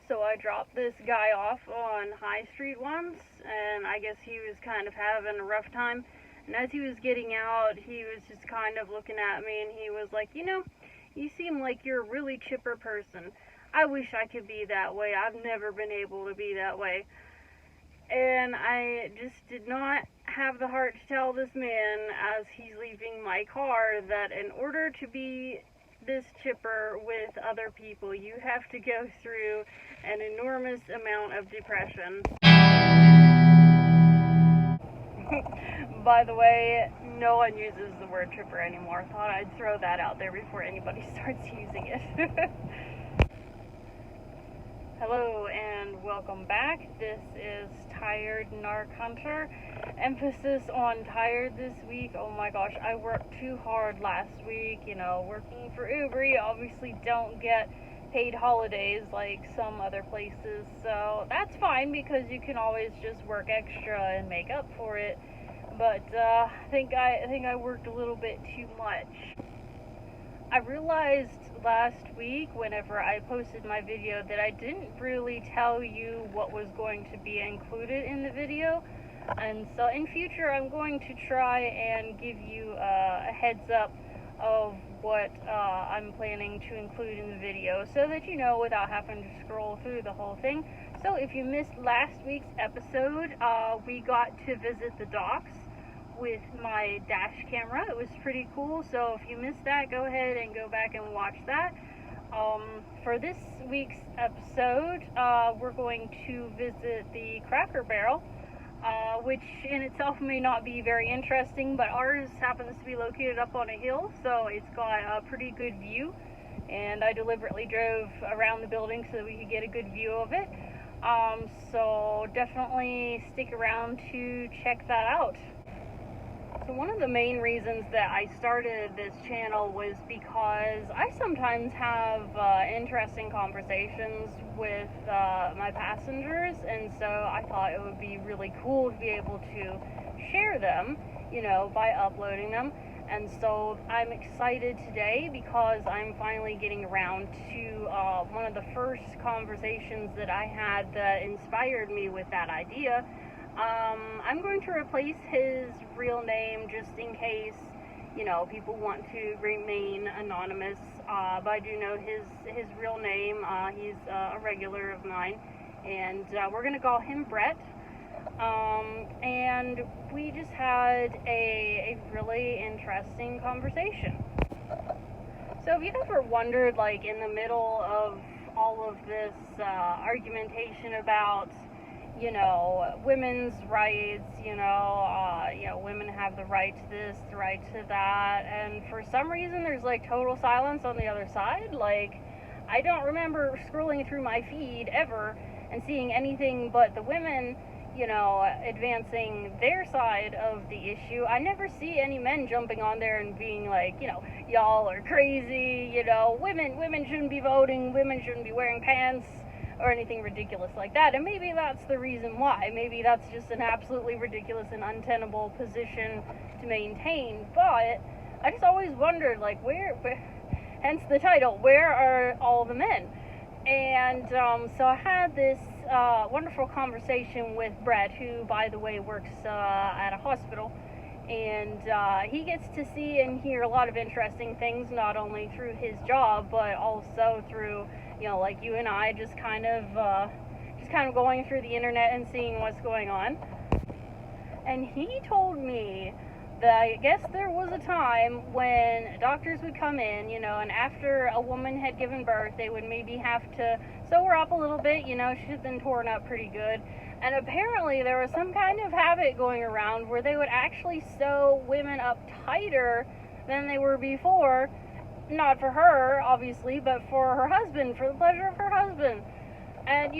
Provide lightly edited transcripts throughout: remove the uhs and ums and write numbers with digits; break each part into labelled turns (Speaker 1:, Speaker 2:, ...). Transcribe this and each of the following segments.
Speaker 1: So I dropped this guy off on High Street once, and I guess he was kind of having a rough time. And as he was getting out, he was just kind of looking at me, and he was like, you seem like you're a really chipper person. I wish I could be that way. I've never been able to be that way. And I just did not have the heart to tell this man as he's leaving my car that in order to be this chipper with other people, you have to go through an enormous amount of depression. By the way, no one uses the word chipper anymore. Thought I'd throw that out there before anybody starts using it. Hello and welcome back. This is Tired Narc Hunter. Emphasis on tired this week. Oh my gosh, I worked too hard last week. Working for Uber, you obviously don't get paid holidays like some other places. So that's fine because you can always just work extra and make up for it. But I think I worked a little bit too much. I realized last week whenever I posted my video that I didn't really tell you what was going to be included in the video, and so in future I'm going to try and give you a heads up of what I'm planning to include in the video so that you know without having to scroll through the whole thing. So if you missed last week's episode, we got to visit the docks with my dash camera. It was pretty cool, so if you missed that, go ahead and go back and watch that. For this week's episode, we're going to visit the Cracker Barrel, which in itself may not be very interesting, but ours happens to be located up on a hill, so it's got a pretty good view, and I deliberately drove around the building so that we could get a good view of it. So definitely stick around to check that out. So one of the main reasons that I started this channel was because I sometimes have interesting conversations with my passengers, and so I thought it would be really cool to be able to share them, by uploading them. And so I'm excited today because I'm finally getting around to one of the first conversations that I had that inspired me with that idea. I'm going to replace his real name just in case, people want to remain anonymous, but I do know his real name. He's a regular of mine, and we're going to call him Brett. And we just had a really interesting conversation. So if you've ever wondered, in the middle of all of this argumentation about women's rights, women have the right to this, the right to that, and for some reason there's total silence on the other side. I don't remember scrolling through my feed ever and seeing anything but the women, advancing their side of the issue. I never see any men jumping on there and being y'all are crazy, women shouldn't be voting, women shouldn't be wearing pants, or anything ridiculous like that. And maybe that's the reason why. Maybe that's just an absolutely ridiculous and untenable position to maintain. But I just always wondered, where hence the title, where are all the men? And so I had this wonderful conversation with Brett, who, by the way, works at a hospital. And he gets to see and hear a lot of interesting things, not only through his job, but also through like you and I, just kind of going through the internet and seeing what's going on. And he told me that I guess there was a time when doctors would come in, and after a woman had given birth, they would maybe have to sew her up a little bit, she'd been torn up pretty good. And apparently there was some kind of habit going around where they would actually sew women up tighter than they were before. Not for her, obviously, but for her husband, for the pleasure of her husband. And,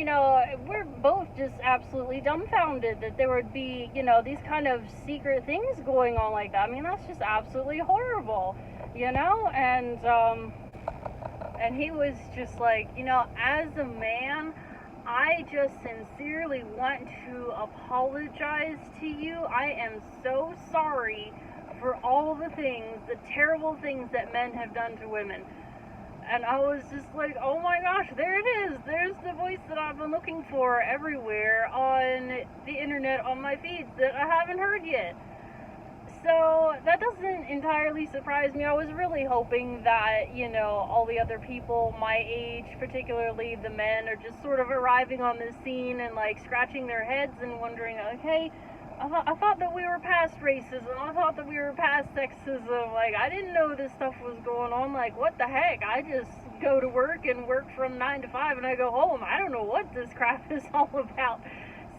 Speaker 1: we're both just absolutely dumbfounded that there would be, these kind of secret things going on like that. I mean, that's just absolutely horrible, And he was just like, as a man, I just sincerely want to apologize to you. I am so sorry for all the things, the terrible things that men have done to women. And I was just like, oh my gosh, there it is. There's the voice that I've been looking for everywhere on the internet, on my feeds, that I haven't heard yet. So that doesn't entirely surprise me. I was really hoping that, all the other people my age, particularly the men, are just sort of arriving on the scene and like scratching their heads and wondering, okay, I thought that we were past racism. I thought that we were past sexism. Like, I didn't know this stuff was going on. Like, what the heck? I just go to work and work from 9 to 5 and I go home. I don't know what this crap is all about.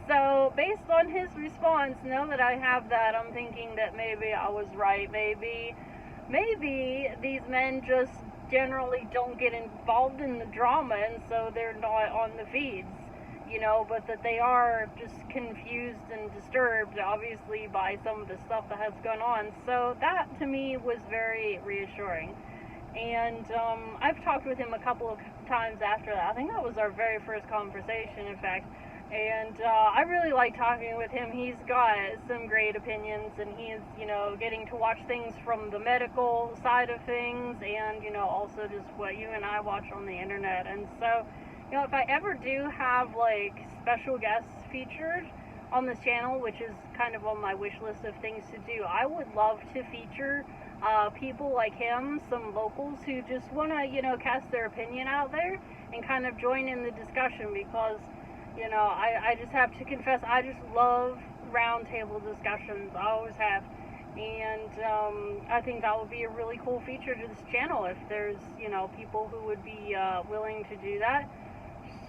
Speaker 1: So, based on his response, now that I have that, I'm thinking that maybe I was right. Maybe these men just generally don't get involved in the drama, and so they're not on the feeds, but that they are just confused and disturbed, obviously, by some of the stuff that has gone on. So that, to me, was very reassuring. And I've talked with him a couple of times after that. I think that was our very first conversation, in fact. And I really like talking with him. He's got some great opinions, and he's, getting to watch things from the medical side of things, and, also just what you and I watch on the internet. And so, if I ever do have, like, special guests featured on this channel, which is kind of on my wish list of things to do, I would love to feature people like him, some locals who just want to, cast their opinion out there and kind of join in the discussion, because I just have to confess, I just love roundtable discussions. I always have. And I think that would be a really cool feature to this channel if there's, people who would be willing to do that.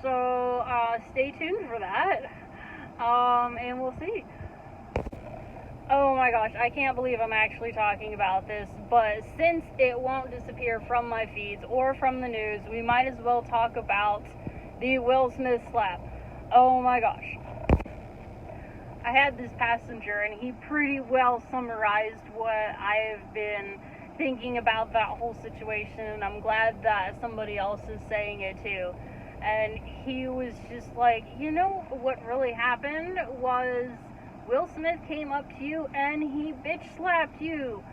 Speaker 1: So stay tuned for that. And we'll see. Oh my gosh, I can't believe I'm actually talking about this, but since it won't disappear from my feeds or from the news, we might as well talk about the Will Smith slap. Oh my gosh. I had this passenger and he pretty well summarized what I've been thinking about that whole situation, and I'm glad that somebody else is saying it too. And he was just like, what really happened was Will Smith came up to you and he bitch slapped you.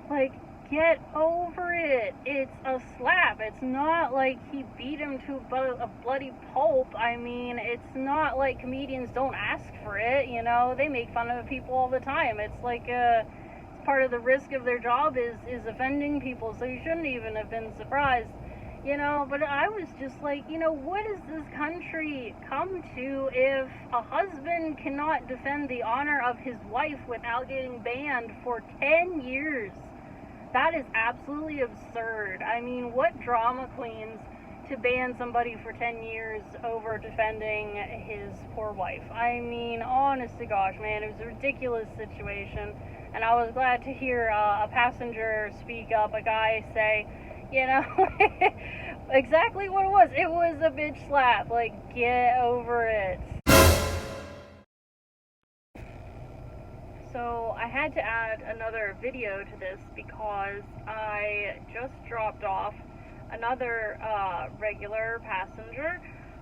Speaker 1: Like, get over it. It's a slap. It's not like he beat him to a bloody pulp. I mean, it's not like comedians don't ask for it, They make fun of people all the time. It's like it's part of the risk of their job is offending people, so you shouldn't even have been surprised. But I was just like, what does this country come to if a husband cannot defend the honor of his wife without getting banned for 10 years? That is absolutely absurd. I mean, what drama queens to ban somebody for 10 years over defending his poor wife? I mean, honest to gosh, man, it was a ridiculous situation. And I was glad to hear a passenger speak up, a guy say, exactly what it was. It was a bitch slap. Like, get over it. So I had to add another video to this because I just dropped off another regular passenger.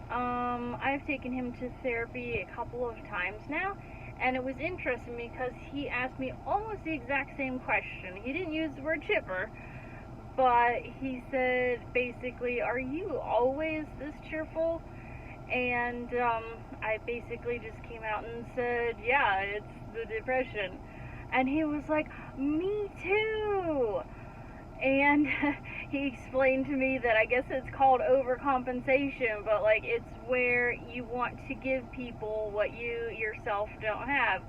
Speaker 1: I've taken him to therapy a couple of times now, and it was interesting because he asked me almost the exact same question. He didn't use the word chipper, but he said basically, are you always this cheerful? And I basically just came out and said, yeah, it's the depression. And he was like, me too. And he explained to me that I guess it's called overcompensation, but like it's where you want to give people what you yourself don't have.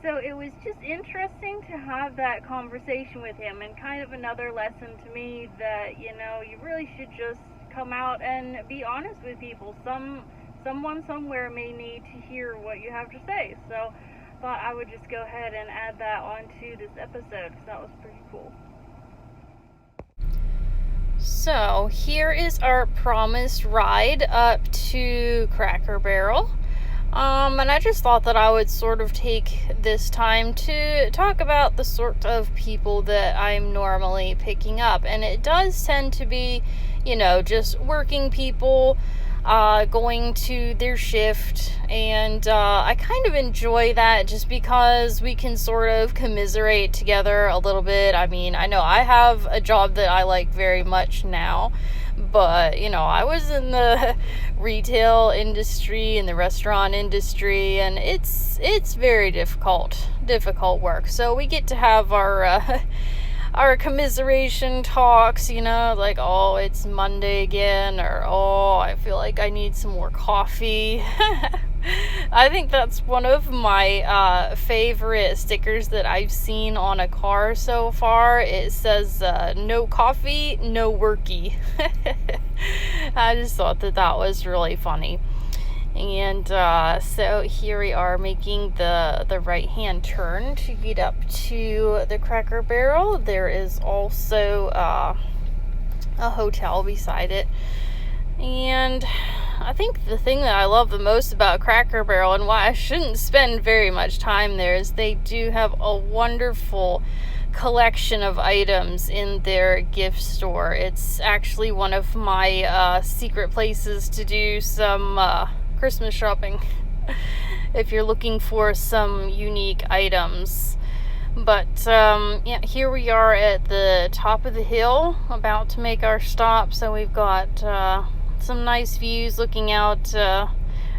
Speaker 1: So it was just interesting to have that conversation with him, and kind of another lesson to me that, you really should just come out and be honest with people. Someone somewhere may need to hear what you have to say. So thought I would just go ahead and add that onto this episode because that was pretty cool. So here is our promised ride up to Cracker Barrel. And I just thought that I would sort of take this time to talk about the sort of people that I'm normally picking up. And it does tend to be, just working people, going to their shift, and I kind of enjoy that just because we can sort of commiserate together a little bit. I mean, I know I have a job that I like very much now, but I was in the retail industry and the restaurant industry, and it's very difficult work. So we get to have our our commiseration talks, you know, like, oh, it's Monday again, or oh, I feel like I need some more coffee. I think that's one of my favorite stickers that I've seen on a car so far. It says, no coffee, no worky. I just thought that was really funny. And so here we are making the right hand turn to get up to the Cracker Barrel. There is also a hotel beside it. And I think the thing that I love the most about Cracker Barrel, and why I shouldn't spend very much time there, is they do have a wonderful collection of items in their gift store. It's actually one of my secret places to do some Christmas shopping if you're looking for some unique items. But yeah, here we are at the top of the hill, about to make our stop. So we've got some nice views looking out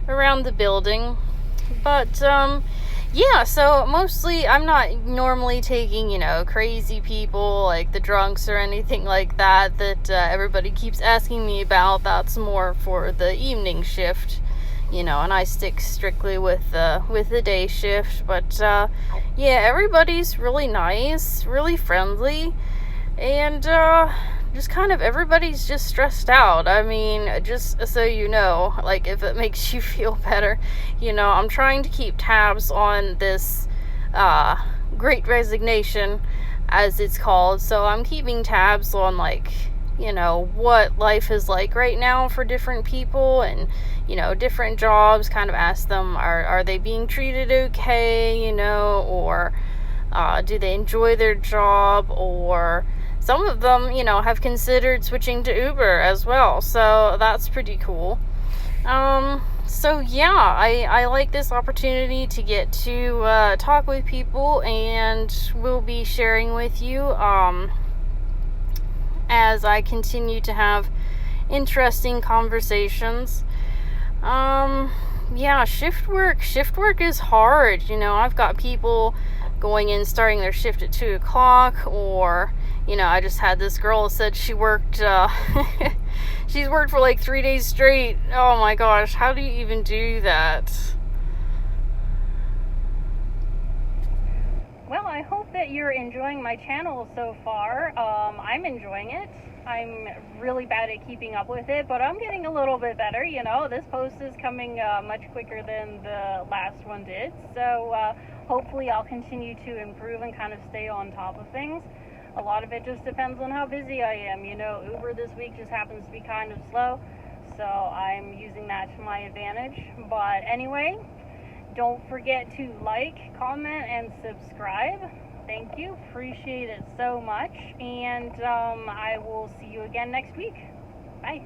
Speaker 1: around the building. But yeah, so mostly I'm not normally taking, you know, crazy people like the drunks or anything like that everybody keeps asking me about. That's more for the evening shift, you know, and I stick strictly with the day shift. But yeah, everybody's really nice, really friendly, and just kind of everybody's just stressed out. I mean, just so you know, like, if it makes you feel better, you know, I'm trying to keep tabs on this Great Resignation, as it's called. So I'm keeping tabs on, like, you know, what life is like right now for different people, and, you know, different jobs. Kind of ask them, are they being treated okay, you know, or do they enjoy their job, or some of them, you know, have considered switching to Uber as well. So that's pretty cool. So yeah, I like this opportunity to get to talk with people, and we'll be sharing with you as I continue to have interesting conversations. Yeah, shift work is hard. You know, I've got people going in, starting their shift at 2 o'clock, or, you know, I just had this girl who said she worked, she's worked for like 3 days straight. Oh my gosh, how do you even do that? Well, I hope that you're enjoying my channel so far. I'm enjoying it. I'm really bad at keeping up with it, but I'm getting a little bit better. You know, this post is coming much quicker than the last one did. So hopefully I'll continue to improve and kind of stay on top of things. A lot of it just depends on how busy I am. You know, Uber this week just happens to be kind of slow, so I'm using that to my advantage. But anyway, don't forget to like, comment, and subscribe. Thank you. Appreciate it so much. And I will see you again next week. Bye.